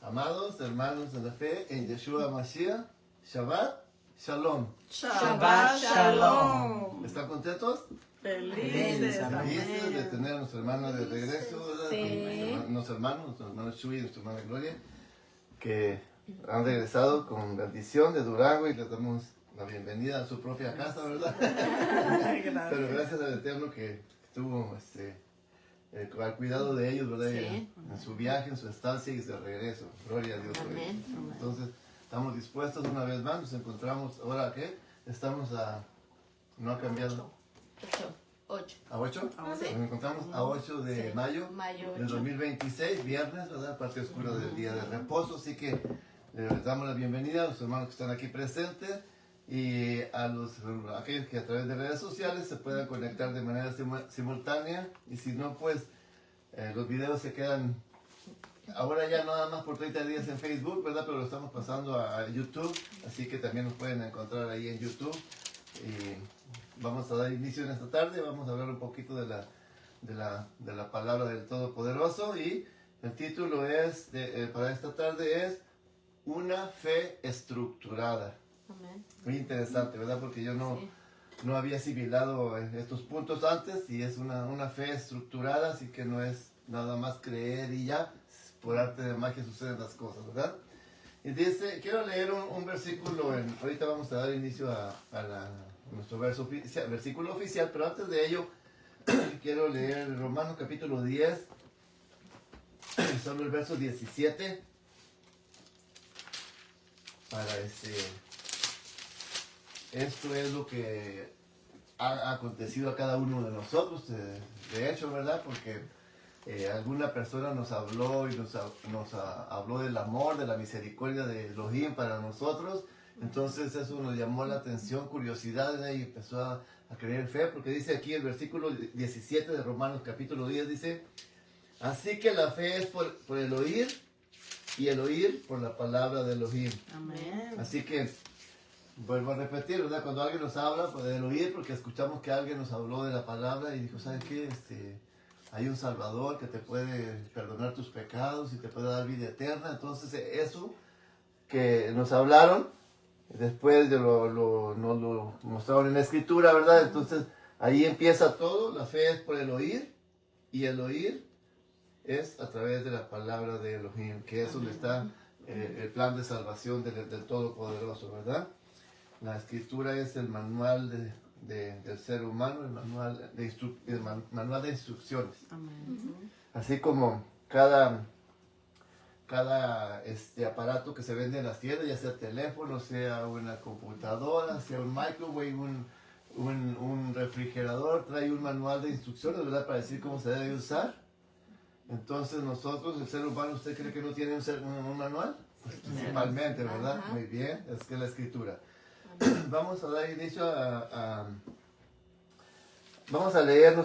Amados hermanos de la fe en Yeshua Mashiach, Shabbat Shalom. Shabbat Shalom. ¿Están contentos? Felices. Felices de tener a nuestra hermana de regreso, ¿verdad? Sí. Nuestros hermanos Shui y nuestra hermana Gloria, que han regresado con bendición de Durango y les damos la bienvenida a su propia casa, ¿verdad? Pero gracias al Eterno que estuvo al cuidado de ellos, ¿verdad? Sí. En su viaje, en su estancia y de regreso. Gloria a Dios. Amén. Entonces, estamos dispuestos una vez más. Nos encontramos, ¿ahora qué? Estamos no ha cambiado. 8. ¿A 8? Sí. Nos encontramos a 8 de Sí. mayo Mayo del 8. 2026, viernes, ¿verdad? Parte oscura del día de reposo. Así que les damos la bienvenida a los hermanos que están aquí presentes y a aquellos que a través de redes sociales se puedan conectar de manera simultánea. Y si no, pues los videos se quedan ahora ya nada más por 30 días en Facebook, ¿verdad? Pero lo estamos pasando a YouTube, así que también nos pueden encontrar ahí en YouTube. Y vamos a dar inicio en esta tarde, vamos a hablar un poquito de la palabra del Todopoderoso, y el título para esta tarde es Una fe estructurada. Amén. Muy interesante, ¿verdad? Porque yo no había asimilado estos puntos antes, y es una fe estructurada, así que no es nada más creer y ya, por arte de magia suceden las cosas, ¿verdad? Y dice, quiero leer un versículo, ahorita vamos a dar inicio a nuestro versículo oficial, pero antes de ello, quiero leer Romanos capítulo 10, solo el verso 17, para esto es lo que ha acontecido a cada uno de nosotros, de hecho, ¿verdad? Porque alguna persona nos habló y nos habló del amor, de la misericordia de Elohim para nosotros. Entonces eso nos llamó la atención, curiosidad, y empezó a creer fe, porque dice aquí el versículo 17 de Romanos capítulo 10, dice: así que la fe es por el oír, y el oír por la palabra de Elohim. Amén. Así que vuelvo a repetir, ¿verdad? Cuando alguien nos habla, pues el oír, porque escuchamos que alguien nos habló de la palabra y dijo, ¿sabes qué? Hay un Salvador que te puede perdonar tus pecados y te puede dar vida eterna. Entonces eso que nos hablaron, después nos lo mostraron en la Escritura, ¿verdad? Entonces ahí empieza todo. La fe es por el oír, y el oír es a través de la palabra de Elohim, que es donde está el plan de salvación del Todopoderoso, ¿verdad? La Escritura es el manual del ser humano, el manual de instrucciones. Amén. Así como cada aparato que se vende en las tiendas, ya sea teléfono, sea una computadora, sea un microwave, un refrigerador, trae un manual de instrucciones, ¿verdad? Para decir cómo se debe usar. Entonces nosotros, el ser humano, ¿usted cree que no tiene un manual? Pues principalmente, ¿verdad? Ajá. Muy bien, es que es la Escritura. Vamos a dar inicio vamos a leer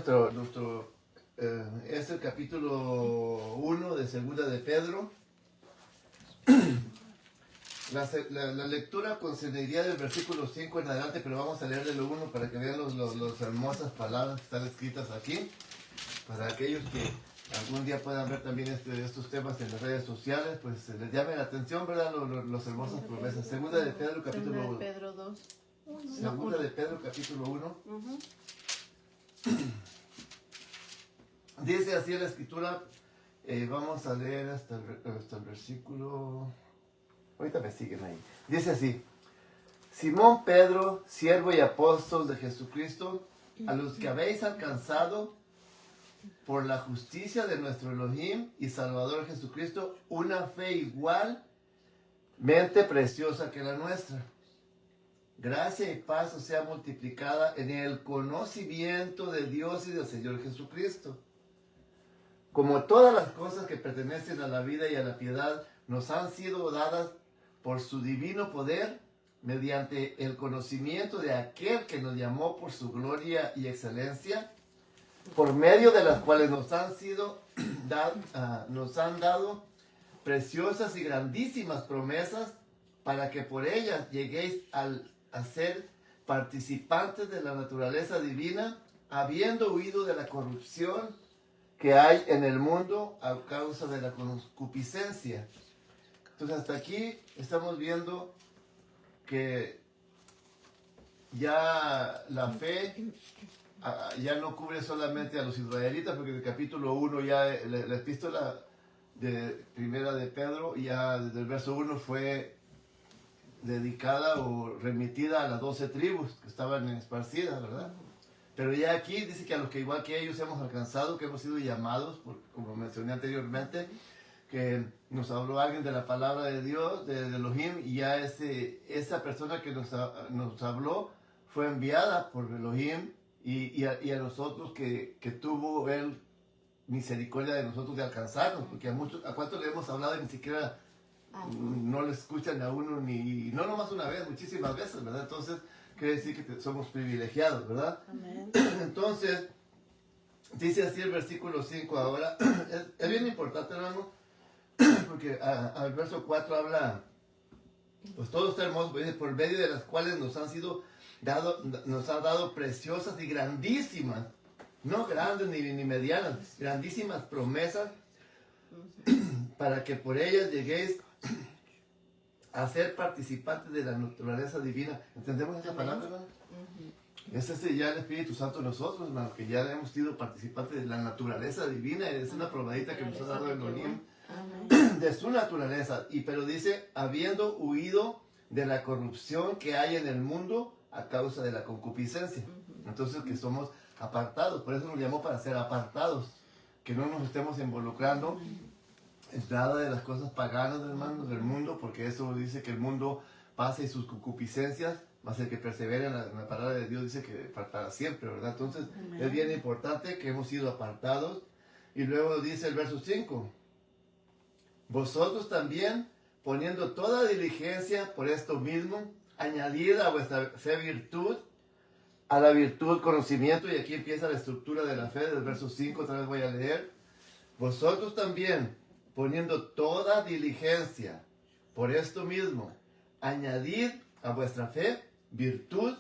es el capítulo 1 de Segunda de Pedro. La lectura concerniría del versículo 5 en adelante, pero vamos a leer del 1 para que vean las hermosas palabras que están escritas aquí, para aquellos que algún día puedan ver también estos temas en las redes sociales, pues les llame la atención, ¿verdad? Los hermosas promesas. Segunda de Pedro capítulo 1. Pedro 2. Segunda de Pedro capítulo 1. Dice así la Escritura, vamos a leer hasta el versículo, ahorita me siguen ahí. Dice así: Simón Pedro, siervo y apóstol de Jesucristo, a los que habéis alcanzado por la justicia de nuestro Elohim y Salvador Jesucristo una fe igualmente preciosa que la nuestra. Gracia y paz os sea multiplicada en el conocimiento de Dios y del Señor Jesucristo. Como todas las cosas que pertenecen a la vida y a la piedad nos han sido dadas por su divino poder, mediante el conocimiento de aquel que nos llamó por su gloria y excelencia, por medio de las cuales nos han dado preciosas y grandísimas promesas, para que por ellas lleguéis a ser participantes de la naturaleza divina, habiendo huido de la corrupción que hay en el mundo a causa de la concupiscencia. Entonces hasta aquí estamos viendo que ya la fe ya no cubre solamente a los israelitas, porque en el capítulo 1 ya la epístola de primera de Pedro, ya desde el verso 1 fue dedicada o remitida a las 12 tribus que estaban esparcidas, ¿verdad? Pero ya aquí dice que a los que igual que ellos hemos alcanzado, que hemos sido llamados, como mencioné anteriormente, que nos habló alguien de la palabra de Dios, de Elohim, y ya esa persona que nos habló fue enviada por Elohim y a nosotros que tuvo él misericordia de nosotros de alcanzarnos, porque a cuántos le hemos hablado y ni siquiera no le escuchan a uno, no nomás una vez, muchísimas veces, ¿verdad? Entonces, quiere decir que somos privilegiados, ¿verdad? Amén. Entonces, dice así el versículo 5 ahora, es bien importante, hermano, porque al verso 4 habla, pues todo está hermoso, dice, por medio de las cuales nos ha dado preciosas y grandísimas, no grandes ni medianas, grandísimas promesas, para que por ellas lleguéis a ser participantes de la naturaleza divina. ¿Entendemos esa palabra, hermano? Es ya el Espíritu Santo en nosotros, hermano, que ya hemos sido participantes de la naturaleza divina. Es una probadita que nos ha dado el Elohim de su naturaleza. Pero dice, habiendo huido de la corrupción que hay en el mundo a causa de la concupiscencia. Entonces, que somos apartados. Por eso nos llamó para ser apartados. Que no nos estemos involucrando en nada de las cosas paganas, hermanos, del mundo, porque eso dice que el mundo pasa y sus concupiscencias, más el que persevera en la palabra de Dios dice que para siempre, ¿verdad? Entonces, es bien importante que hemos sido apartados. Y luego dice el verso 5, vosotros también, poniendo toda diligencia por esto mismo, añadid a vuestra fe virtud, a la virtud conocimiento, y aquí empieza la estructura de la fe, del verso 5, otra vez voy a leer, vosotros también, poniendo toda diligencia por esto mismo, añadid a vuestra fe virtud,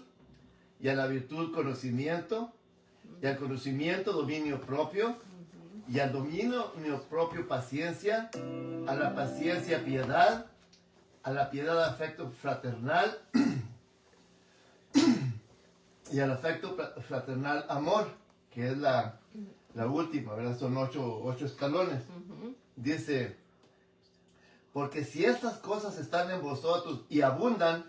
y a la virtud conocimiento, y al conocimiento dominio propio, y al dominio propio paciencia, a la paciencia piedad, a la piedad afecto fraternal, y al afecto fraternal amor, que es la última, ¿verdad? Son ocho escalones. Dice, porque si estas cosas están en vosotros y abundan,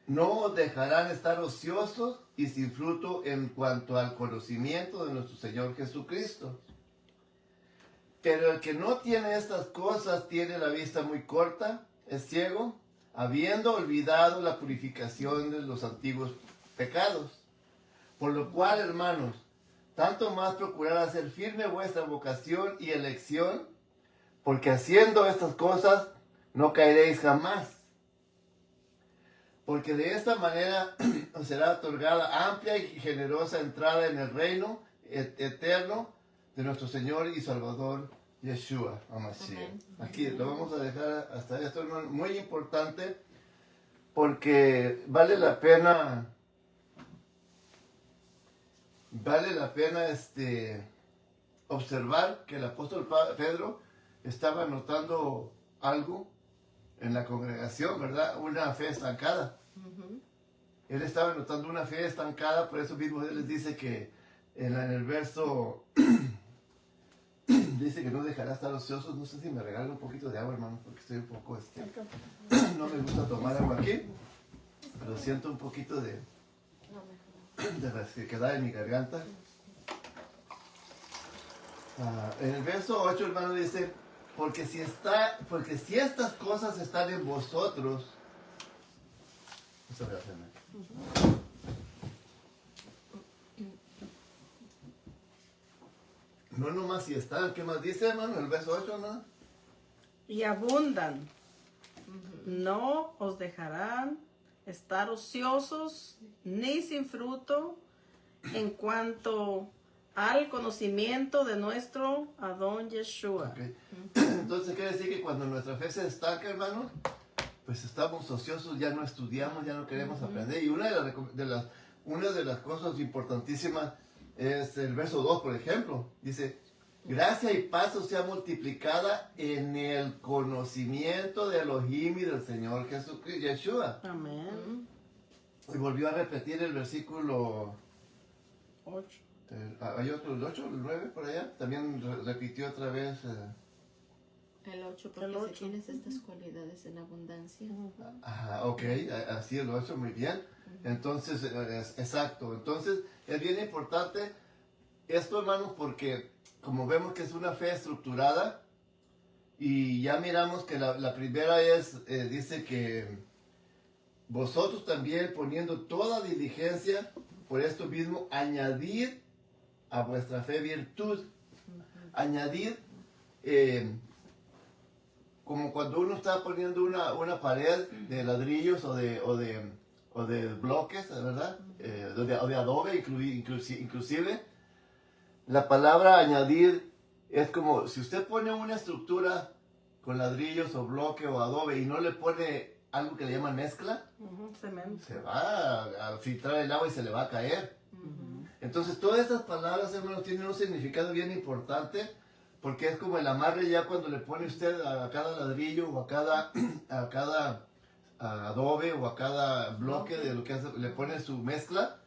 no os dejarán estar ociosos y sin fruto en cuanto al conocimiento de nuestro Señor Jesucristo. Pero el que no tiene estas cosas tiene la vista muy corta, es ciego, habiendo olvidado la purificación de los antiguos pecados. Por lo cual, hermanos, tanto más procurad hacer firme vuestra vocación y elección, porque haciendo estas cosas no caeréis jamás. Porque de esta manera os será otorgada amplia y generosa entrada en el reino eterno de nuestro Señor y Salvador Yeshua HaMashiach. Aquí lo vamos a dejar hasta esto, hermano, muy importante, porque vale la pena observar que el apóstol Pedro estaba notando algo en la congregación, ¿verdad? Una fe estancada. Él estaba notando una fe estancada, por eso mismo él les dice que en el verso dice que no dejará estar ociosos. No sé si me regalan un poquito de agua, hermano, porque estoy un poco no me gusta tomar agua aquí, pero siento un poquito de resequedad en mi garganta. En el verso 8, hermano, dice, porque si estas cosas están en vosotros, no nomás si están, ¿qué más dice, hermano? El verso 8, ¿no? Y abundan, no os dejarán estar ociosos ni sin fruto en cuanto al conocimiento de nuestro Adón Yeshua. Okay. Entonces quiere decir que cuando nuestra fe se estanca, hermano, pues estamos ociosos, ya no estudiamos, ya no queremos aprender. Y una de las cosas importantísimas es el verso 2, por ejemplo. Dice, Gracia y paz os sea multiplicada en el conocimiento de Elohim y del Señor Jesucristo, Yeshua. Amén. Y volvió a repetir el versículo 8. ¿hay otro, el 8, el 9 por allá? También repitió otra vez. El 8, porque El si 8. tienes estas cualidades en abundancia. Ajá, ok, así el 8, muy bien. Entonces, exacto. Entonces, es bien importante esto, hermanos, porque como vemos que es una fe estructurada, y ya miramos que la primera es, dice que vosotros también poniendo toda diligencia, por esto mismo, añadir a vuestra fe virtud. Añadir, como cuando uno está poniendo una pared de ladrillos o de bloques, ¿verdad? O de adobe, inclusive. La palabra añadir es como si usted pone una estructura con ladrillos o bloque o adobe y no le pone algo que le llaman mezcla, Cemento. se va a filtrar el agua y se le va a caer. Entonces todas estas palabras, hermanos, tienen un significado bien importante, porque es como el amarre ya cuando le pone usted a cada ladrillo o a cada adobe o a cada bloque de lo que hace, le pone su mezcla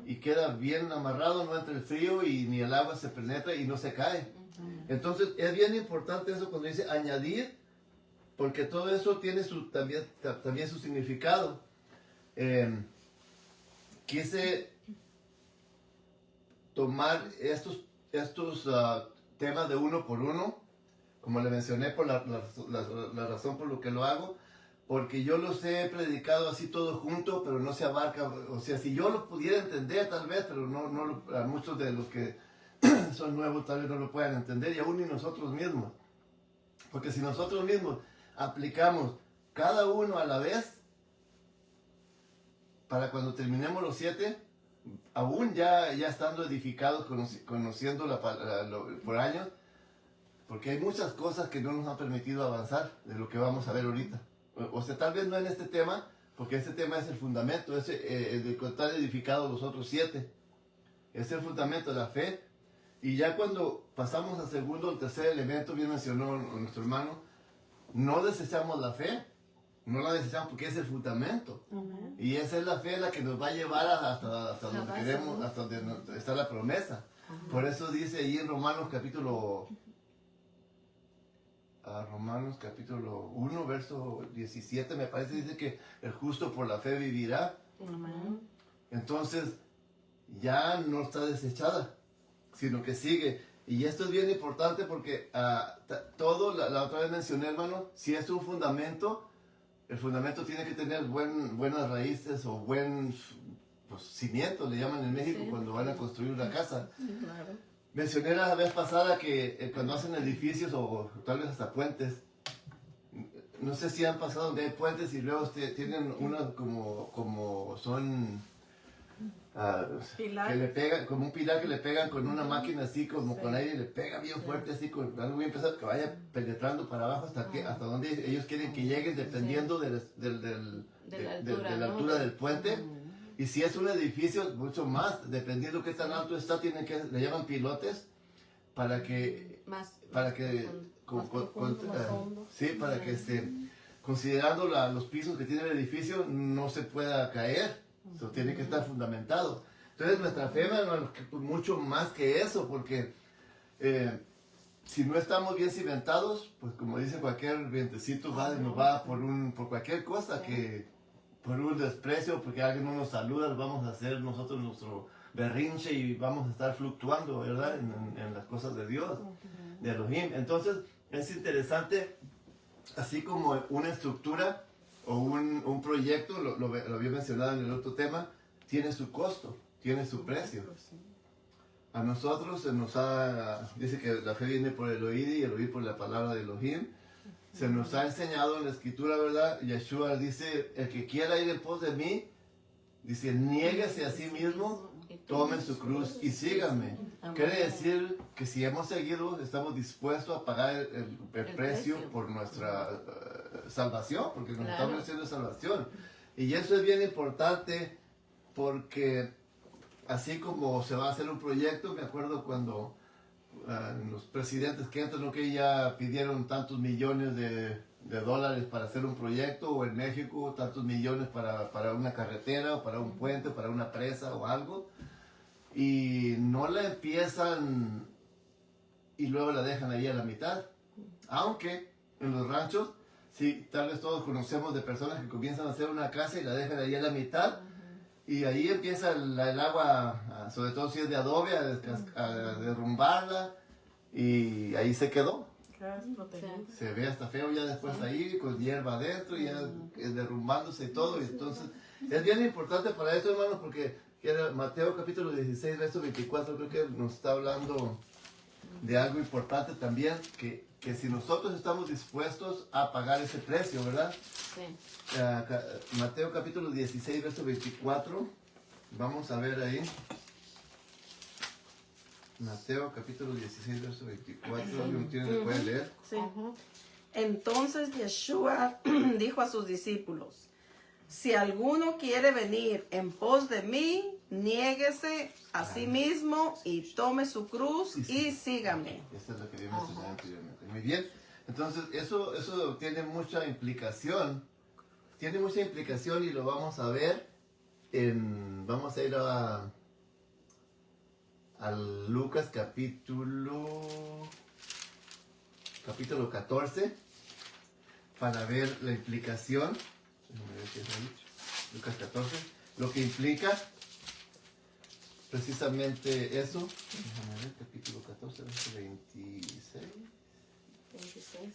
y queda bien amarrado, no entra el frío y ni el agua se penetra y no se cae. Entonces es bien importante eso cuando dice añadir, porque todo eso tiene también su significado. Quise tomar estos temas de uno por uno, como le mencioné por la razón por lo que lo hago, porque yo los he predicado así todo junto, pero no se abarca, o sea, si yo lo pudiera entender tal vez, pero a muchos de los que son nuevos tal vez no lo puedan entender, y aún ni nosotros mismos, porque si nosotros mismos aplicamos cada uno a la vez, para cuando terminemos los 7, aún ya estando edificados, conociendo por años, porque hay muchas cosas que no nos han permitido avanzar de lo que vamos a ver ahorita. O sea, tal vez no en este tema, porque este tema es el fundamento, es el de estar edificados los otros 7. Es el fundamento de la fe. Y ya cuando pasamos al segundo o tercer elemento, bien mencionó nuestro hermano, no desechamos la fe. No la desechamos porque es el fundamento. Y esa es la fe la que nos va a llevar hasta donde queremos, ¿no? Hasta donde está la promesa. Por eso dice ahí en Romanos capítulo 1, verso 17, me parece, dice que el justo por la fe vivirá. Entonces, ya no está desechada, sino que sigue. Y esto es bien importante porque todo, la otra vez mencioné, hermano, si es un fundamento, el fundamento tiene que tener buenas raíces o buen cimiento, le llaman en México, cuando van a construir una casa. Claro. Mencioné la vez pasada que cuando hacen edificios o tal vez hasta puentes, no sé si han pasado donde hay puentes y luego tienen unos como son que le pegan, como un pilar que le pegan con una máquina así, como con aire, le pega bien fuerte así, con algo bien pesado que vaya penetrando para abajo hasta donde ellos quieren que lleguen, dependiendo de la altura del puente. Y si es un edificio, mucho más, dependiendo qué tan alto está, le llaman pilotes para que considerando los pisos que tiene el edificio, no se pueda caer. Eso tiene que estar fundamentado. Entonces nuestra fe, hermano, mucho más que eso, porque si no estamos bien cimentados, pues como dice, cualquier vientecito nos va por cualquier cosa, por un desprecio, porque alguien no nos saluda, vamos a hacer nosotros nuestro berrinche y vamos a estar fluctuando, ¿verdad? En las cosas de Dios, de Elohim. Entonces es interesante, así como una estructura o un proyecto, lo había mencionado en el otro tema, tiene su costo, tiene su precio. A nosotros dice que la fe viene por el oír y el oír por la palabra de Elohim. Se nos ha enseñado en la escritura, ¿verdad? Yeshua dice, el que quiera ir en pos de mí, dice, niéguese a sí mismo, tome su cruz y sígame. Quiere decir que si hemos seguido, estamos dispuestos a pagar el precio por nuestra salvación, porque nos estamos haciendo salvación. Y eso es bien importante porque así como se va a hacer un proyecto, me acuerdo cuando los presidentes que entran, ¿no? Que ya pidieron tantos millones de dólares para hacer un proyecto, o en México tantos millones para una carretera, o para un puente, o para una presa o algo, y no la empiezan y luego la dejan ahí a la mitad. Aunque en los ranchos, sí, tal vez todos conocemos de personas que comienzan a hacer una casa y la dejan ahí a la mitad, y ahí empieza el agua, sobre todo si es de adobe, a derrumbarla, y ahí se quedó. Quedas protegido. Se ve hasta feo ya después ahí, con hierba adentro, ya derrumbándose y todo. Y entonces, es bien importante para esto, hermanos, porque Mateo capítulo 16, verso 24, creo que nos está hablando de algo importante también, que si nosotros estamos dispuestos a pagar ese precio, ¿verdad? Sí. Mateo capítulo 16, verso 24, vamos a ver ahí. Mateo capítulo 16, verso 24, ¿alguien tiene, puede leer? Sí. Ajá. Entonces Yeshua dijo a sus discípulos: si alguno quiere venir en pos de mí, niéguese a sí mismo y tome su cruz y sígame. Esta es lo que habíamos estudiado anteriormente. Muy bien. Entonces, eso tiene mucha implicación. Tiene mucha implicación y lo vamos a ver vamos a ir al Lucas capítulo 14 para ver la implicación. Déjame ver qué es ahí. Lucas 14. Lo que implica precisamente eso. Déjame ver, capítulo 14, verso 26. 26.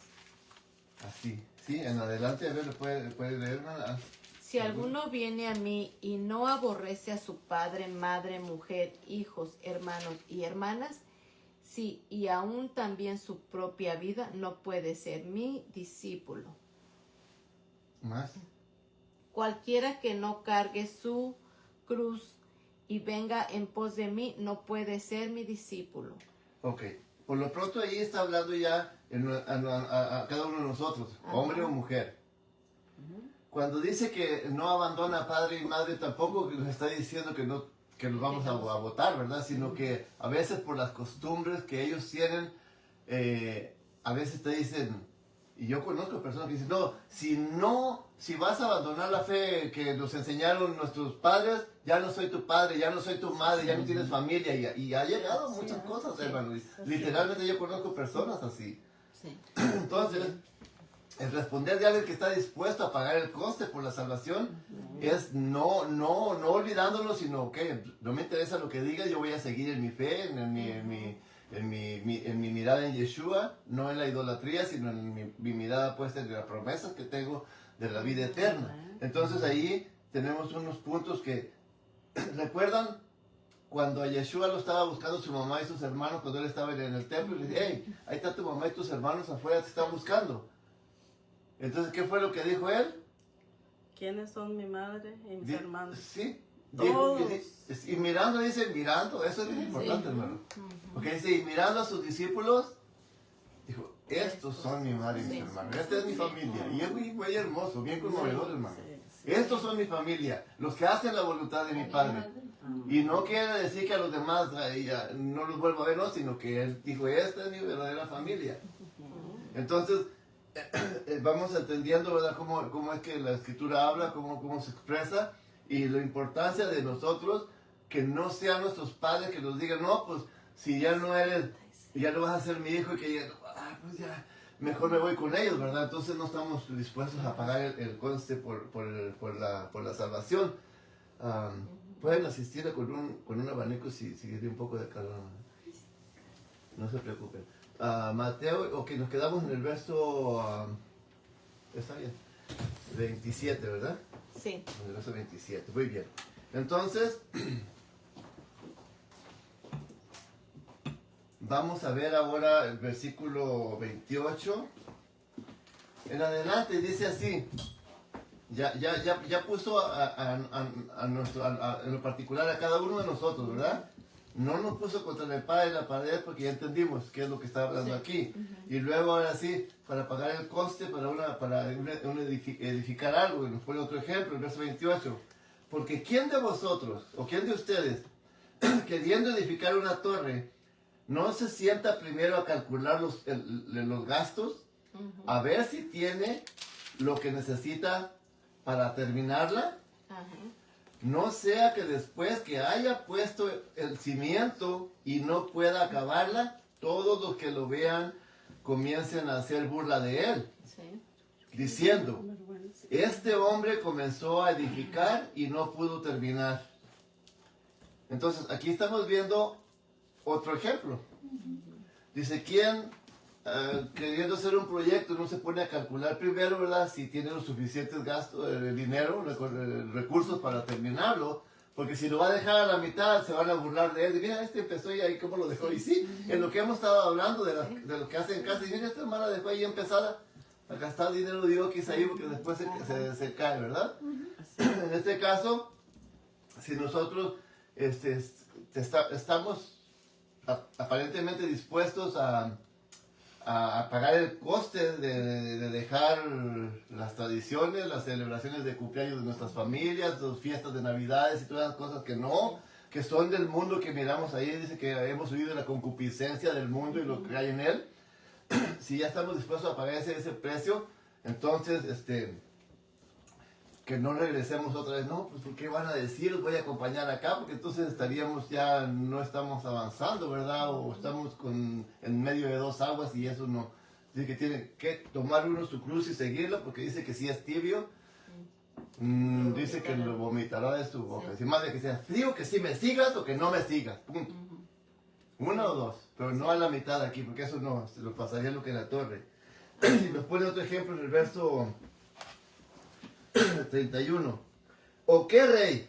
Así, sí, en adelante, a ver, puede leer, hermana. Si alguno viene a mí y no aborrece a su padre, madre, mujer, hijos, hermanos y hermanas, sí, y aún también su propia vida, no puede ser mi discípulo. Más. Cualquiera que no cargue su cruz y venga en pos de mí, no puede ser mi discípulo. Ok, por lo pronto ahí está hablando ya a cada uno de nosotros, hombre o mujer. Cuando dice que no abandona a padre y madre, tampoco nos está diciendo que los vamos a votar, ¿verdad? Sino que a veces por las costumbres que ellos tienen, a veces te dicen, y yo conozco personas que dicen, si vas a abandonar la fe que nos enseñaron nuestros padres, ya no soy tu padre, ya no soy tu madre, ya no tienes familia, y ha llegado muchas cosas, hermano. Literalmente yo conozco personas así. Sí. Entonces, el responder de alguien que está dispuesto a pagar el coste por la salvación es no olvidándolo, sino que no me interesa lo que diga, yo voy a seguir en mi fe, en mi mirada en Yeshua, no en la idolatría, sino en mi mirada puesta en las promesas que tengo de la vida eterna. Entonces ahí tenemos unos puntos que, ¿recuerdan? Cuando a Yeshua lo estaba buscando su mamá y sus hermanos, cuando él estaba en el templo, y le dice, hey, ahí está tu mamá y tus hermanos afuera, te están buscando. Entonces, ¿qué fue lo que dijo él? ¿Quiénes son mi madre y mis hermanos? Sí. Todos. Y mirando, dice, mirando, eso es muy importante, hermano. Porque dice, y mirando a sus discípulos, dijo, estos son mi madre y mis hermanos, esta es mi familia. Y es muy hermoso, bien conmovedor, hermano. Estos son mi familia, los que hacen la voluntad de mi Padre. Y no quiere decir que a los demás no los vuelvo a ver, no, sino que él dijo, esta es mi verdadera familia. Entonces, vamos entendiendo, ¿verdad?, cómo es que la Escritura habla, cómo se expresa, y la importancia de nosotros, que no sean nuestros padres que nos digan, no, pues, si ya no vas a ser mi hijo, y que pues ya, mejor me voy con ellos, ¿verdad? Entonces no estamos dispuestos a pagar el coste por la salvación. Pueden asistir con un abanico si tiene un poco de calor. No se preocupen. Mateo, ok, nos quedamos en el verso, está bien, 27, ¿verdad? Sí. En el verso 27, muy bien. Entonces, vamos a ver ahora el versículo 28. En adelante dice así, ya puso en lo particular a cada uno de nosotros, ¿verdad? No nos puso contra la espada y la pared porque ya entendimos qué es lo que está hablando aquí. Y luego ahora sí, para pagar el coste, para edificar algo, y nos pone otro ejemplo, el verso 28. Porque ¿quién de vosotros, o quién de ustedes, queriendo edificar una torre, no se sienta primero a calcular los gastos, a ver si tiene lo que necesita para terminarla. Ajá. No sea que después que haya puesto el cimiento y no pueda acabarla, todos los que lo vean comiencen a hacer burla de él, Sí. diciendo, este hombre comenzó a edificar y no pudo terminar. Entonces, aquí estamos viendo otro ejemplo. Dice, ¿quién queriendo hacer un proyecto no se pone a calcular primero, ¿verdad? Si tiene los suficientes gastos, dinero, recursos para terminarlo? Porque si lo va a dejar a la mitad, se van a burlar de él. Y mira, este empezó y ahí cómo lo dejó. Y sí, en lo que hemos estado hablando de lo que hace en casa. Y mira, esta hermana dejó ahí empezada a gastar dinero, digo que es ahí porque después se cae, ¿verdad? En este caso, si nosotros estamos aparentemente dispuestos a pagar el coste de dejar las tradiciones, las celebraciones de cumpleaños de nuestras familias, las fiestas de Navidades y todas las cosas que son del mundo que miramos ahí. Dice que hemos huido de la concupiscencia del mundo y lo que hay en él. Si ya estamos dispuestos a pagar ese precio, entonces que no regresemos otra vez. No, pues ¿por qué van a decir? Os voy a acompañar acá, porque entonces no estamos avanzando, ¿verdad? O estamos en medio de dos aguas y eso no. Dice que tiene que tomar uno su cruz y seguirlo, porque dice que si es tibio, dice que lo vomitará de su boca. Dice, más de que sea frío, que si me sigas o que no me sigas, punto. Uno o dos, pero no a la mitad aquí, porque eso no, se lo pasaría lo que en la torre. Y nos pone otro ejemplo en el verso 31. ¿O qué rey,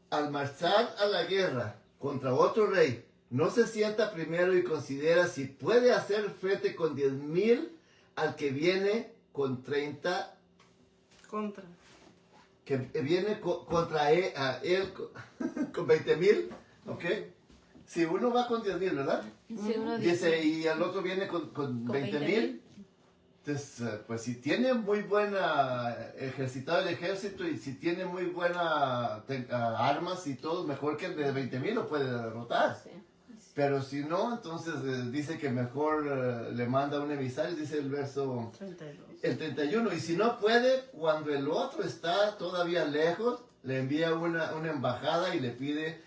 al marchar a la guerra contra otro rey, no se sienta primero y considera si puede hacer frente con 10,000 al que viene con 30? Contra. Que viene contra él, con 20,000, ¿ok? Si uno va con 10,000, ¿verdad? Sí, uno Dice, y al otro viene con 20,000. Entonces, pues si tiene muy buena ejercitado el ejército y si tiene muy buena armas y todo, mejor que el de 20,000 lo puede derrotar. Sí. Pero si no, entonces dice que mejor le manda un emisario, dice el verso 32. el 31. Y si no puede, cuando el otro está todavía lejos, le envía una embajada y le pide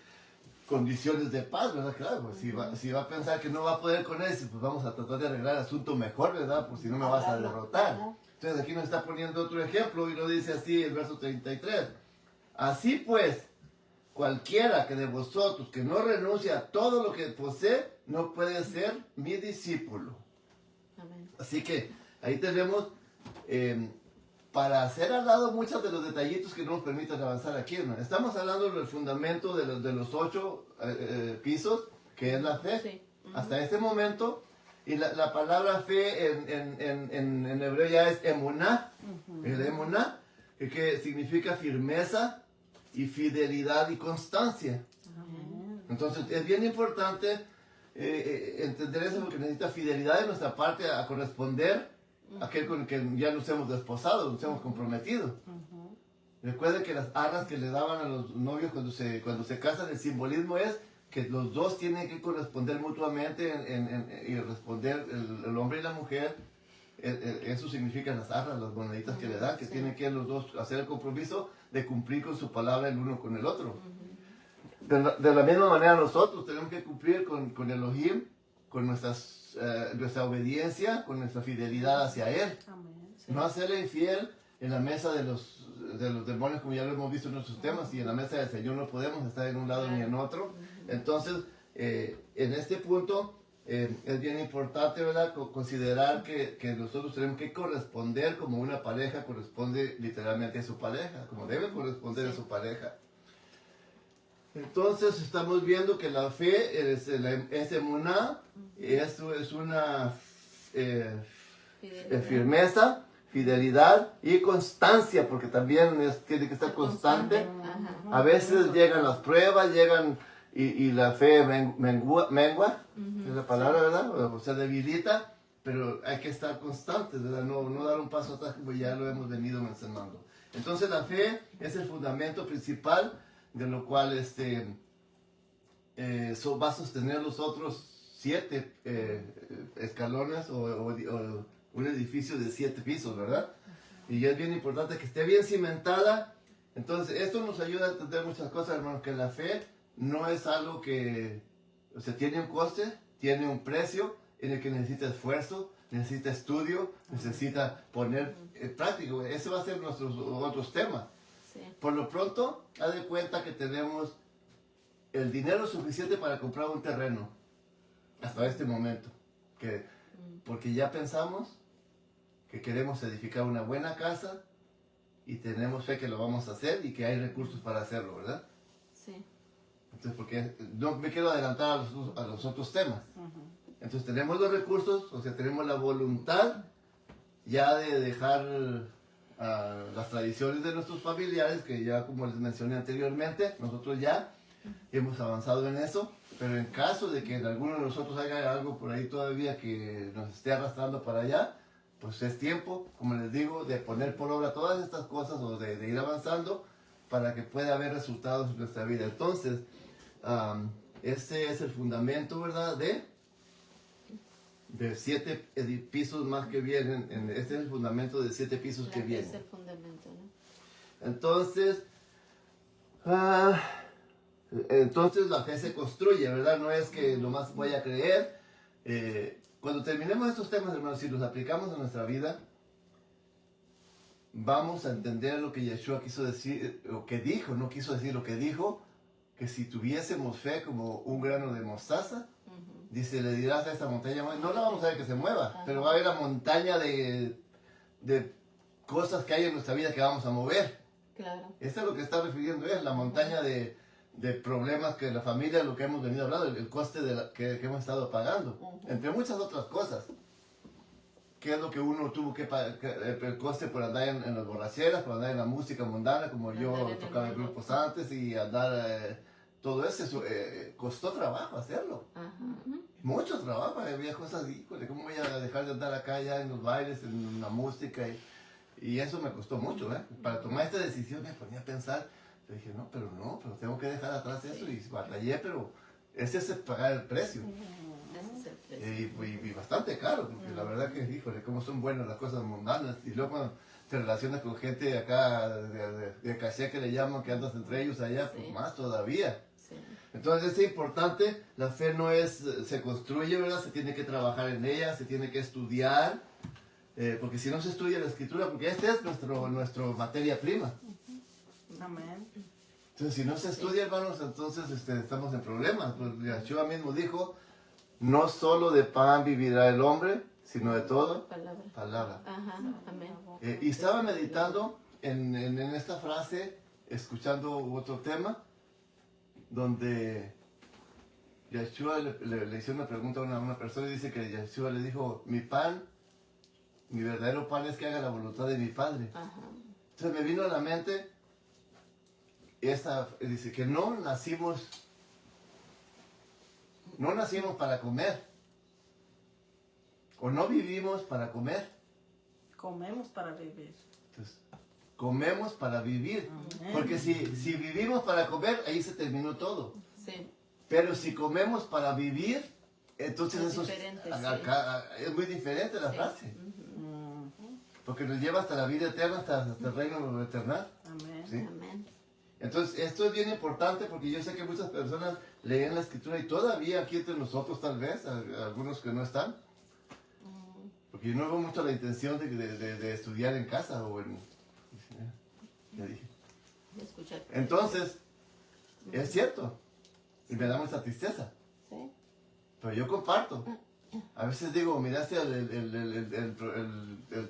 condiciones de paz, ¿verdad? Claro, pues, si va a pensar que no va a poder con eso, pues vamos a tratar de arreglar el asunto mejor, ¿verdad? Por si no me vas a derrotar. Entonces aquí nos está poniendo otro ejemplo y lo dice así el verso 33. Así pues, cualquiera que de vosotros que no renuncia a todo lo que posee, no puede ser mi discípulo. Amén. Así que ahí tenemos, para hacer al lado muchos de los detallitos que no nos permiten avanzar aquí, ¿no? Estamos hablando del fundamento de los 8 pisos, que es la fe. Sí. Hasta este momento, y la palabra fe en hebreo ya es emuná, el emuná, que significa firmeza y fidelidad y constancia. Entonces es bien importante entender eso, porque necesita fidelidad de nuestra parte a corresponder a aquel con el que ya nos hemos desposado, nos hemos comprometido. Recuerden que las arras que le daban a los novios cuando se casan, el simbolismo es que los dos tienen que corresponder mutuamente y responder el hombre y la mujer. Eso significa las arras, las moneditas que le dan, que tienen que los dos hacer el compromiso de cumplir con su palabra el uno con el otro. De la misma manera nosotros tenemos que cumplir con Elohim, con nuestra obediencia, con nuestra fidelidad hacia Él. No hacerle infiel en la mesa de los demonios, como ya lo hemos visto en nuestros temas, y en la mesa del Señor no podemos estar en un lado ni en otro. Entonces, en este punto es bien importante, ¿verdad?, considerar que nosotros tenemos que corresponder como una pareja corresponde literalmente a su pareja, como debe corresponder a su pareja. Entonces estamos viendo que la fe es emuná, es una firmeza, fidelidad y constancia, porque también tiene que estar constante. A veces llegan las pruebas, y la fe mengua, es la palabra, ¿verdad? O se debilita, pero hay que estar constantes, ¿verdad? No dar un paso atrás, como ya lo hemos venido mencionando. Entonces la fe es el fundamento principal, de lo cual va a sostener los otros 7 escalones o un edificio de 7 pisos, ¿verdad? Y es bien importante que esté bien cimentada. Entonces, esto nos ayuda a entender muchas cosas, hermanos, que la fe no es algo que, o sea, tiene un coste, tiene un precio en el que necesita esfuerzo, necesita estudio, necesita poner en práctica. Ese va a ser nuestros otros temas. Sí. Por lo pronto, haz de cuenta que tenemos el dinero suficiente para comprar un terreno hasta este momento. Porque ya pensamos que queremos edificar una buena casa y tenemos fe que lo vamos a hacer y que hay recursos para hacerlo, ¿verdad? Sí. Entonces, porque no me quiero adelantar a los otros temas. Entonces, tenemos los recursos, o sea, tenemos la voluntad ya de dejar las tradiciones de nuestros familiares, que ya como les mencioné anteriormente, nosotros ya hemos avanzado en eso, pero en caso de que en alguno de nosotros haya algo por ahí todavía que nos esté arrastrando para allá, pues es tiempo, como les digo, de poner por obra todas estas cosas o de ir avanzando para que pueda haber resultados en nuestra vida. Entonces, este es el fundamento, ¿verdad? De 7 pisos más que vienen. Este es el fundamento de 7 pisos que vienen. Es el fundamento, ¿no? Entonces la fe se construye, ¿verdad? No es que nomás voy a creer. Cuando terminemos estos temas, hermanos, si los aplicamos a nuestra vida, vamos a entender lo que Yeshua quiso decir, lo que dijo, no quiso decir lo que dijo, que si tuviésemos fe como un grano de mostaza, dice, le dirás a esta montaña, no la vamos a ver que se mueva, pero va a haber la montaña de cosas que hay en nuestra vida que vamos a mover. Claro. Esto es lo que está refiriendo es la montaña de problemas que la familia, lo que hemos venido hablando, el coste que hemos estado pagando, entre muchas otras cosas. ¿Qué es lo que uno tuvo que pagar? El coste por andar en las borracheras, por andar en la música mundana, como yo tocaba en grupos antes, y andar, todo eso costó trabajo hacerlo. Mucho trabajo, había cosas, híjole, ¿cómo voy a dejar de andar acá ya en los bailes, en la música? Y eso me costó mucho, ¿eh? Para tomar esta decisión me ponía a pensar, yo dije, pero tengo que dejar atrás eso, y batallé, pero ese es pagar el precio. Y bastante caro, porque la verdad que, híjole, cómo son buenas las cosas mundanas. Y luego cuando te relacionas con gente acá de caché que le llaman, que andas entre ellos allá, pues más todavía. Sí. Entonces es importante, la fe no se construye, ¿verdad? Se tiene que trabajar en ella, se tiene que estudiar, porque si no se estudia la escritura, porque este es nuestro materia prima. Amén. Entonces si no se estudia, hermanos, entonces estamos en problemas. Pues Yeshua mismo dijo, no solo de pan vivirá el hombre, sino de todo palabra. Ajá, amén. Y estaba meditando en esta frase, escuchando otro tema, donde Yeshua le hizo una pregunta a una persona y dice que Yeshua le dijo, mi verdadero pan es que haga la voluntad de mi Padre. Ajá. Entonces me vino a la mente, dice que no nacimos para comer, o no vivimos para comer. Comemos para vivir. Entonces, comemos para vivir. Amén. Porque si vivimos para comer, ahí se terminó todo. Sí. Pero si comemos para vivir, entonces Es eso diferente, es muy diferente la frase. Porque nos lleva hasta la vida eterna, hasta el reino eterno. Amén. ¿Sí? Amén. Entonces, esto es bien importante porque yo sé que muchas personas leen la escritura y todavía aquí entre nosotros tal vez, algunos que no están, porque yo no veo mucho la intención de estudiar en casa o en... Ya dije. Escuchar. Entonces, es cierto, y me da mucha tristeza, Sí. pero yo comparto. A veces digo, miraste el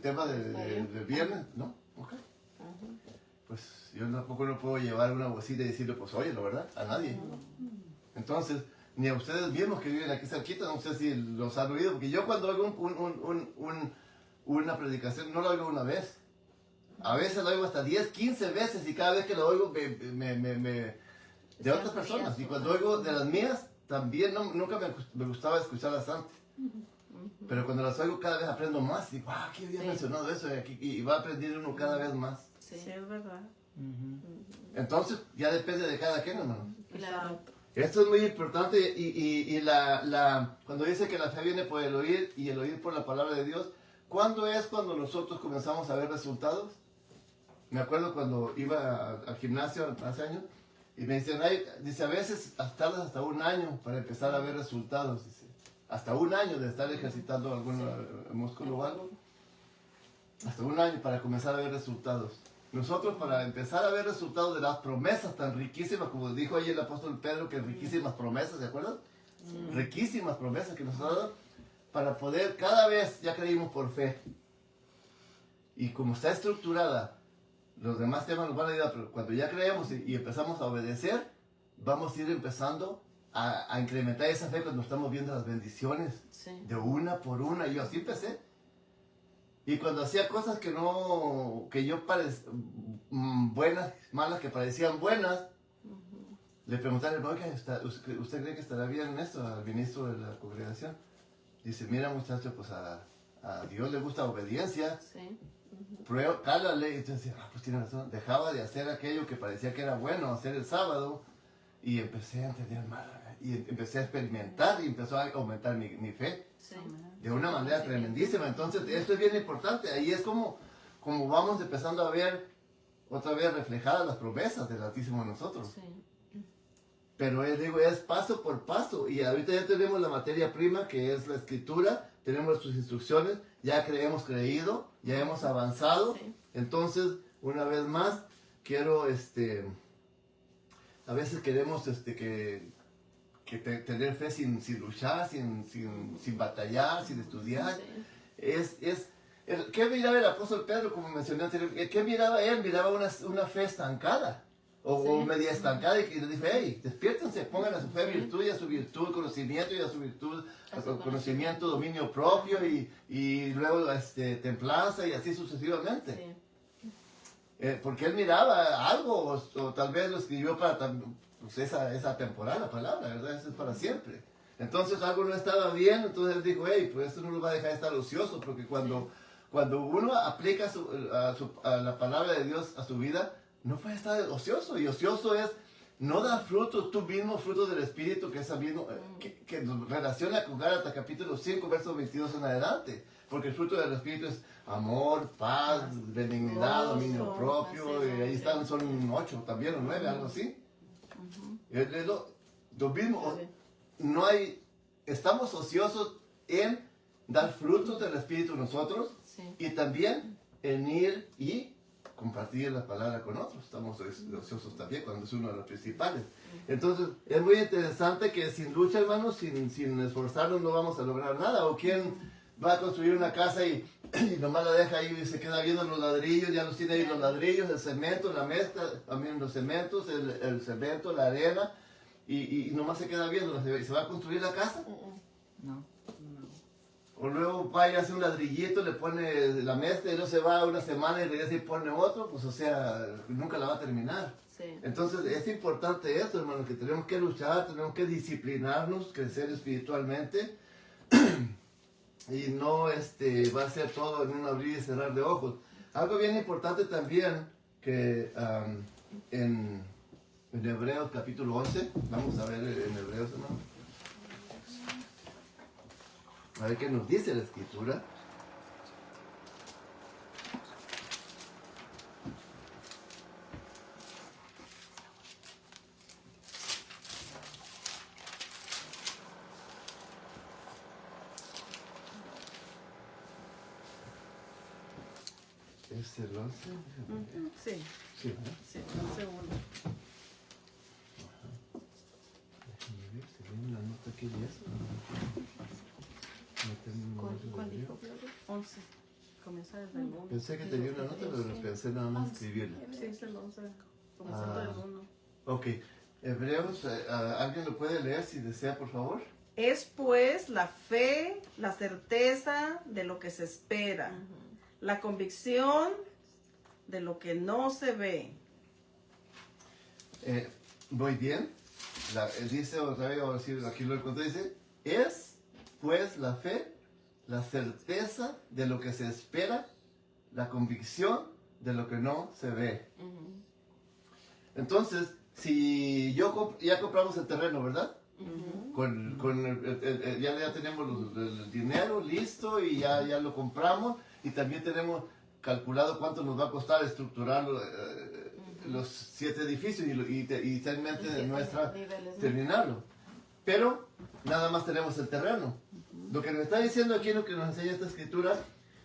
tema del viernes, ¿no? Ok. Pues yo tampoco no puedo llevar una bocina y decirle, pues óyelo, ¿verdad? A nadie. Entonces, ni a ustedes mismos que viven aquí cerquita, no sé si los han oído, porque yo cuando oigo una predicación, no lo oigo una vez. A veces lo oigo hasta 10, 15 veces y cada vez que lo oigo de otras personas. Y cuando oigo de las mías, también nunca me gustaba escucharlas antes. Pero cuando las oigo cada vez aprendo más y digo, ¿quién había mencionado eso? Y va aprendiendo uno cada vez más. Sí, es verdad. Entonces, ya depende de cada quien, hermano. Claro. Esto es muy importante y cuando dice que la fe viene por el oír y el oír por la palabra de Dios, ¿cuándo es cuando nosotros comenzamos a ver resultados? Me acuerdo cuando iba al gimnasio hace años y me dicen, dice, a veces tardas hasta un año para empezar a ver resultados. Dice, hasta un año de estar ejercitando algún músculo o algo. Hasta un año para comenzar a ver resultados. Nosotros para empezar a ver resultados de las promesas tan riquísimas, como dijo ayer el apóstol Pedro, que riquísimas promesas, ¿de acuerdo? Riquísimas promesas que nos ha dado, para poder, cada vez ya creímos por fe. Y como está estructurada, los demás temas nos van a ayudar, pero cuando ya creemos y empezamos a obedecer, vamos a ir empezando a incrementar esa fe cuando estamos viendo las bendiciones, Sí. de una por una. Y yo así empecé. Y cuando hacía cosas que yo buenas, malas, que parecían buenas, le preguntaron, oiga, ¿usted cree que estará bien en esto? Al ministro de la congregación. Dice, mira muchacho, pues a Dios le gusta obediencia. Sí. Prueba, cálale. Y entonces decía, pues tiene razón. Dejaba de hacer aquello que parecía que era bueno, hacer el sábado. Y empecé a entender más. Y empecé a experimentar y empezó a aumentar mi fe. Sí. De una manera tremendísima. Entonces, esto es bien importante. Ahí es como vamos empezando a ver otra vez reflejadas las promesas del Altísimo en nosotros. Sí. Pero digo, es paso por paso. Y ahorita ya tenemos la materia prima, que es la Escritura. Tenemos sus instrucciones. Ya hemos creído. Ya hemos avanzado. Sí. Entonces, una vez más, quiero, a veces queremos tener fe sin luchar, sin batallar, sin estudiar. Sí. ¿Qué miraba el apóstol Pedro, como mencioné anteriormente? ¿Qué miraba él? Miraba una fe estancada, o media estancada, y le dijo, hey, despiértense, pongan a su fe virtud, y a su virtud conocimiento, y a su virtud conocimiento, dominio propio, y luego templanza, y así sucesivamente. Sí. Porque él miraba algo, o tal vez lo escribió para pues esa temporada, la palabra, ¿verdad? Eso es para siempre. Entonces algo no estaba bien, entonces él dijo, hey, pues esto no nos va a dejar estar ocioso, porque cuando uno aplica a la palabra de Dios a su vida, no puede estar ocioso. Y ocioso es no dar frutos, tú mismo, frutos del Espíritu, que es mismo, que nos relaciona con Gálatas capítulo 5, versos 22 en adelante. Porque el fruto del Espíritu es amor, paz, benignidad, dominio propio, y ahí están, son 8 también, o 9, algo así. Es lo mismo, estamos ociosos en dar frutos del Espíritu nosotros, Sí. y también en ir y compartir la palabra con otros. Estamos ociosos también, cuando es uno de los principales. Entonces, es muy interesante que sin lucha, hermanos, sin esforzarnos, no vamos a lograr nada. O quién va a construir una casa y nomás la deja ahí y se queda viendo los ladrillos, ya los tiene ahí los ladrillos, el cemento, la mezcla, también los cementos, el cemento, la arena, y nomás se queda viendo. ¿Se va a construir la casa? No. O luego va y hace un ladrillito, le pone la mezcla y no se va una semana y regresa y pone otro, pues o sea, nunca la va a terminar. Sí. Entonces es importante esto, hermano, que tenemos que luchar, tenemos que disciplinarnos, crecer espiritualmente. Y no va a ser todo en un abrir y cerrar de ojos. Algo bien importante también, que en Hebreos capítulo 11, vamos a ver en Hebreos, hermano. A ver qué nos dice la Escritura. ¿Es el 11? Sí, Sí, ¿verdad? sí, 11:1. Déjame ver si viene una nota aquí de eso. No tengo una ¿Cuál nota de dijo? Hebreos. 11. Comienza desde el 1. Pensé que tenía una nota, pero pensé nada más escribirla. Sí, es el 11. Comenzando del 1. Ok. Hebreos, ¿alguien lo puede leer si desea, por favor? Es pues la fe, la certeza de lo que se espera, la convicción de lo que no se ve. Muy bien. Dice otra vez, ahora sí, aquí lo encontré, dice, es pues la fe, la certeza de lo que se espera, la convicción de lo que no se ve. Entonces, si ya compramos el terreno, ¿verdad? Ujú. Ya tenemos el dinero listo y ya lo compramos y también tenemos calculado cuánto nos va a costar estructurar los 7 edificios y está en mente Siete nuestra niveles, ¿no? terminarlo. Pero nada más tenemos el terreno. Lo que nos está diciendo aquí, lo que nos enseña esta escritura,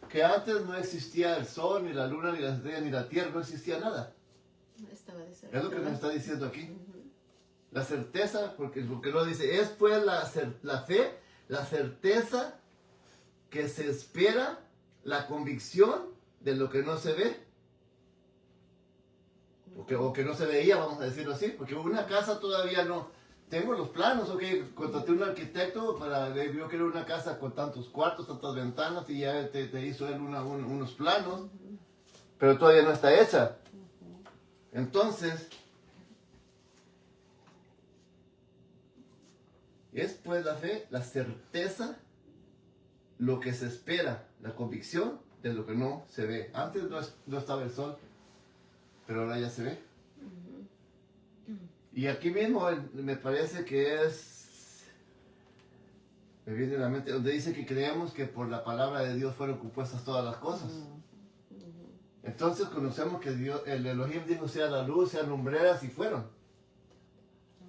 que antes no existía el sol, ni la luna, ni las estrellas, ni la tierra, no existía nada. Estaba de Es lo que nos está diciendo aquí. Ujú. La certeza, porque lo dice, es pues la fe, la certeza que se espera, la convicción de lo que no se ve, o que no se veía, vamos a decirlo así, porque una casa todavía no. Tengo los planos, ok, contraté un arquitecto yo quiero una casa con tantos cuartos, tantas ventanas, y ya te hizo él unos planos, pero todavía no está hecha. Entonces, es pues la fe, la certeza, lo que se espera, la convicción de lo que no se ve. Antes no estaba el sol, pero ahora ya se ve. Y aquí mismo me parece que me viene a la mente, donde dice que creemos que por la palabra de Dios fueron compuestas todas las cosas. Entonces conocemos que Dios, el Elohim dijo sea la luz, sean lumbreras, y fueron.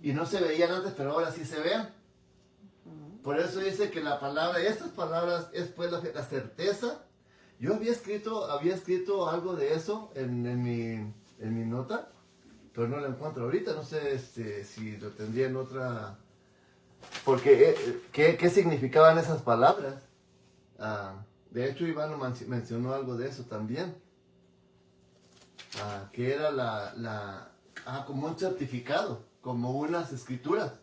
Y no se veían antes, pero ahora sí se ven. Por eso dice que la palabra, estas palabras es pues la certeza. Yo había escrito algo de eso en mi nota, pero no lo encuentro ahorita. No sé si lo tendría en otra. Porque, ¿qué significaban esas palabras? De hecho, Iván mencionó algo de eso también. Que era como un certificado, como unas escrituras.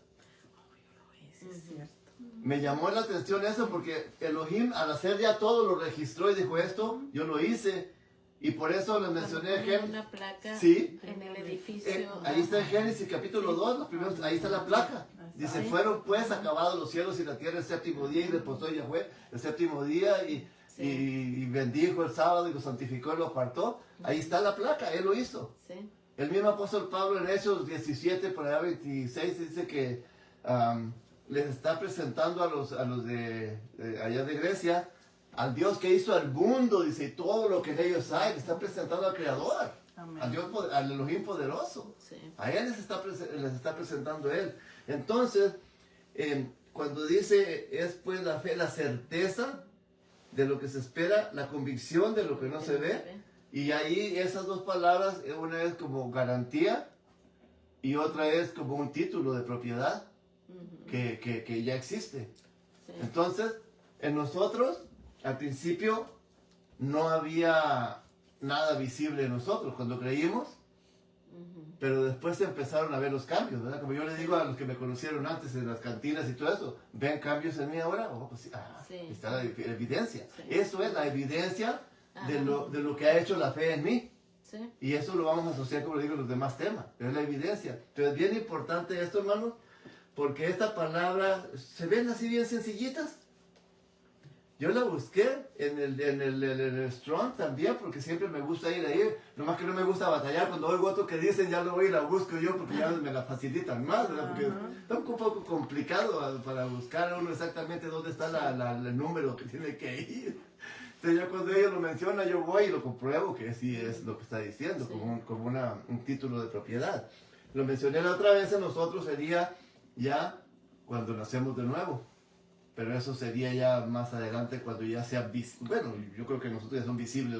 Sí, es cierto. Me llamó la atención eso porque Elohim al hacer ya todo lo registró y dijo esto, yo lo hice. Y por eso les mencioné una placa Sí. en el edificio. Ahí está en Génesis capítulo 2, ahí está la placa. Dice, Sí. fueron pues acabados los cielos y la tierra el séptimo día y reposó Yahweh el séptimo día y bendijo el sábado y lo santificó y lo apartó. Ahí está la placa, él lo hizo. Sí. El mismo apóstol Pablo en Hechos 17, por allá 26, dice que les está presentando a los de allá de Grecia al Dios que hizo al mundo, dice, y todo lo que en ellos hay, le está presentando al Creador, Amén. al Elohim poderoso. Sí. A él les está presentando él. Entonces, cuando dice, es pues la fe, la certeza de lo que se espera, la convicción de lo que no se ve. Y ahí esas dos palabras, una es como garantía y otra es como un título de propiedad que ya existe. Sí. Entonces, en nosotros, al principio, no había nada visible en nosotros cuando creímos, pero después se empezaron a ver los cambios, ¿verdad? Como yo le digo a los que me conocieron antes en las cantinas y todo eso, ¿ven cambios en mí ahora? Oh, pues sí, Sí. está la evidencia. Sí. Eso es la evidencia de Ajá. lo que ha hecho la fe en mí. Sí. Y eso lo vamos a asociar, como le digo, a los demás temas. Pero es la evidencia. Pero es bien importante esto, hermanos, porque esta palabra se ven así bien sencillitas. Yo la busqué en el Strong también, porque siempre me gusta ir ahí. Nomás que no me gusta batallar. Cuando oigo otro que dicen, ya lo voy y la busco yo, porque ya me la facilitan más, ¿verdad? Porque está un poco complicado para buscar a uno exactamente dónde está el número que tiene que ir. Entonces ya cuando ellos lo mencionan, yo voy y lo compruebo que sí es lo que está diciendo, Sí. como un título de propiedad. Lo mencioné la otra vez, en nosotros sería ya cuando nacemos de nuevo. Pero eso sería ya más adelante cuando ya sea bueno, yo creo que nosotros ya son visibles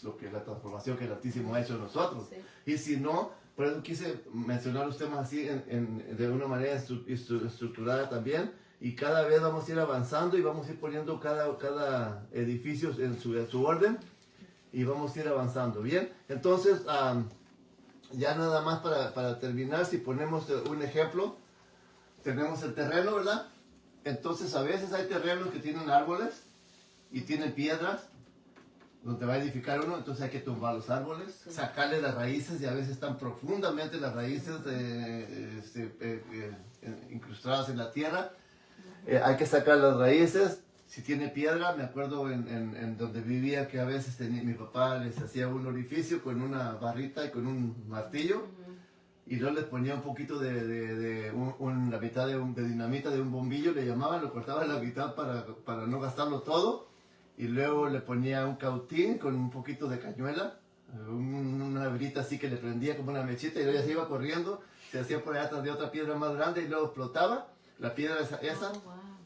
lo que la transformación que el Altísimo ha hecho en nosotros. Sí. Y si no, por eso quise mencionar los temas así de una manera estructurada también. Y cada vez vamos a ir avanzando y vamos a ir poniendo cada edificio en su orden. Y vamos a ir avanzando, ¿bien? Entonces, ya nada más para terminar, si ponemos un ejemplo, tenemos el terreno, ¿verdad? Entonces a veces hay terrenos que tienen árboles y tienen piedras donde va a edificar uno, entonces hay que tumbar los árboles, sacarle las raíces, y a veces están profundamente las raíces incrustadas en la tierra. Hay que sacar las raíces, si tiene piedra, me acuerdo en donde vivía que a veces mi papá les hacía un orificio con una barrita y con un martillo y luego les ponía un poquito la mitad de dinamita de un bombillo, le llamaban, lo cortaban la mitad para no gastarlo todo y luego le ponía un cautín con un poquito de cañuela, una brita así que le prendía como una mechita y luego ya se iba corriendo, se hacía por allá atrás de otra piedra más grande y luego explotaba, la piedra esa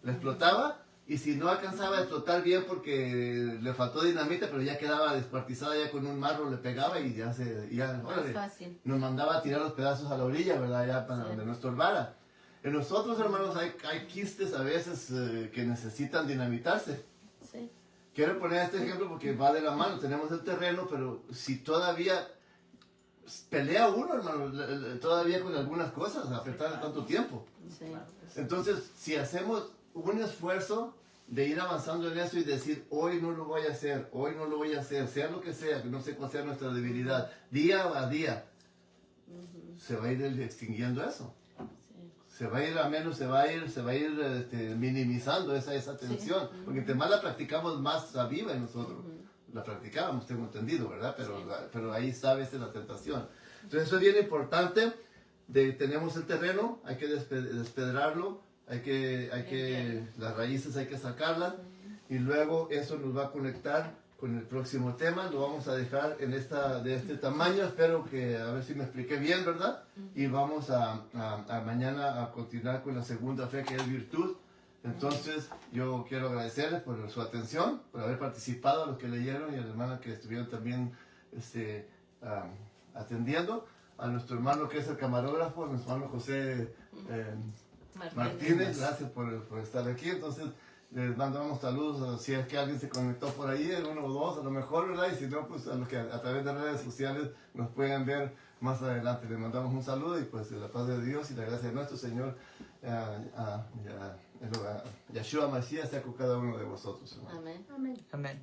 la explotaba. Y si no alcanzaba a explotar bien porque le faltó dinamita, pero ya quedaba descuartizada, ya con un marro le pegaba y órale, fácil. nos mandaba a tirar los pedazos a la orilla, ¿verdad? Ya para donde no estorbara. En nosotros, hermanos, hay quistes a veces que necesitan dinamitarse. Sí. Quiero poner este ejemplo porque va de la mano, tenemos el terreno, pero si todavía pelea uno, hermano, todavía con algunas cosas, a pesar de tanto tiempo. Sí. Entonces, si hacemos un esfuerzo de ir avanzando en eso y decir, hoy no lo voy a hacer, hoy no lo voy a hacer, sea lo que sea, que no sé cuál sea nuestra debilidad, día a día, se va a ir extinguiendo eso. Sí. Se va a ir a menos, se va a ir minimizando esa tensión, porque entre más la practicamos, más la viva en nosotros. La practicábamos, tengo entendido, ¿verdad? Pero ahí está a veces la tentación. Entonces eso es bien importante, tenemos el terreno, hay que despedrarlo, las raíces hay que sacarlas y luego eso nos va a conectar con el próximo tema. Lo vamos a dejar de este tamaño. Espero que, a ver si me expliqué bien, ¿verdad? Y vamos a mañana a continuar con la segunda fe, que es virtud. Entonces, yo quiero agradecerles por su atención, por haber participado, a los que leyeron y a la hermana que estuvieron también atendiendo, a nuestro hermano que es el camarógrafo, nuestro hermano José Martínez, gracias por estar aquí. Entonces, les mandamos saludos, si es que alguien se conectó por ahí, uno o dos, a lo mejor, ¿verdad? Y si no, pues a los que a través de redes sociales nos pueden ver más adelante. Les mandamos un saludo y pues la paz de Dios y la gracia de nuestro Señor, Yeshua Mashiach, sea con cada uno de vosotros. Amén. Amén. Amén.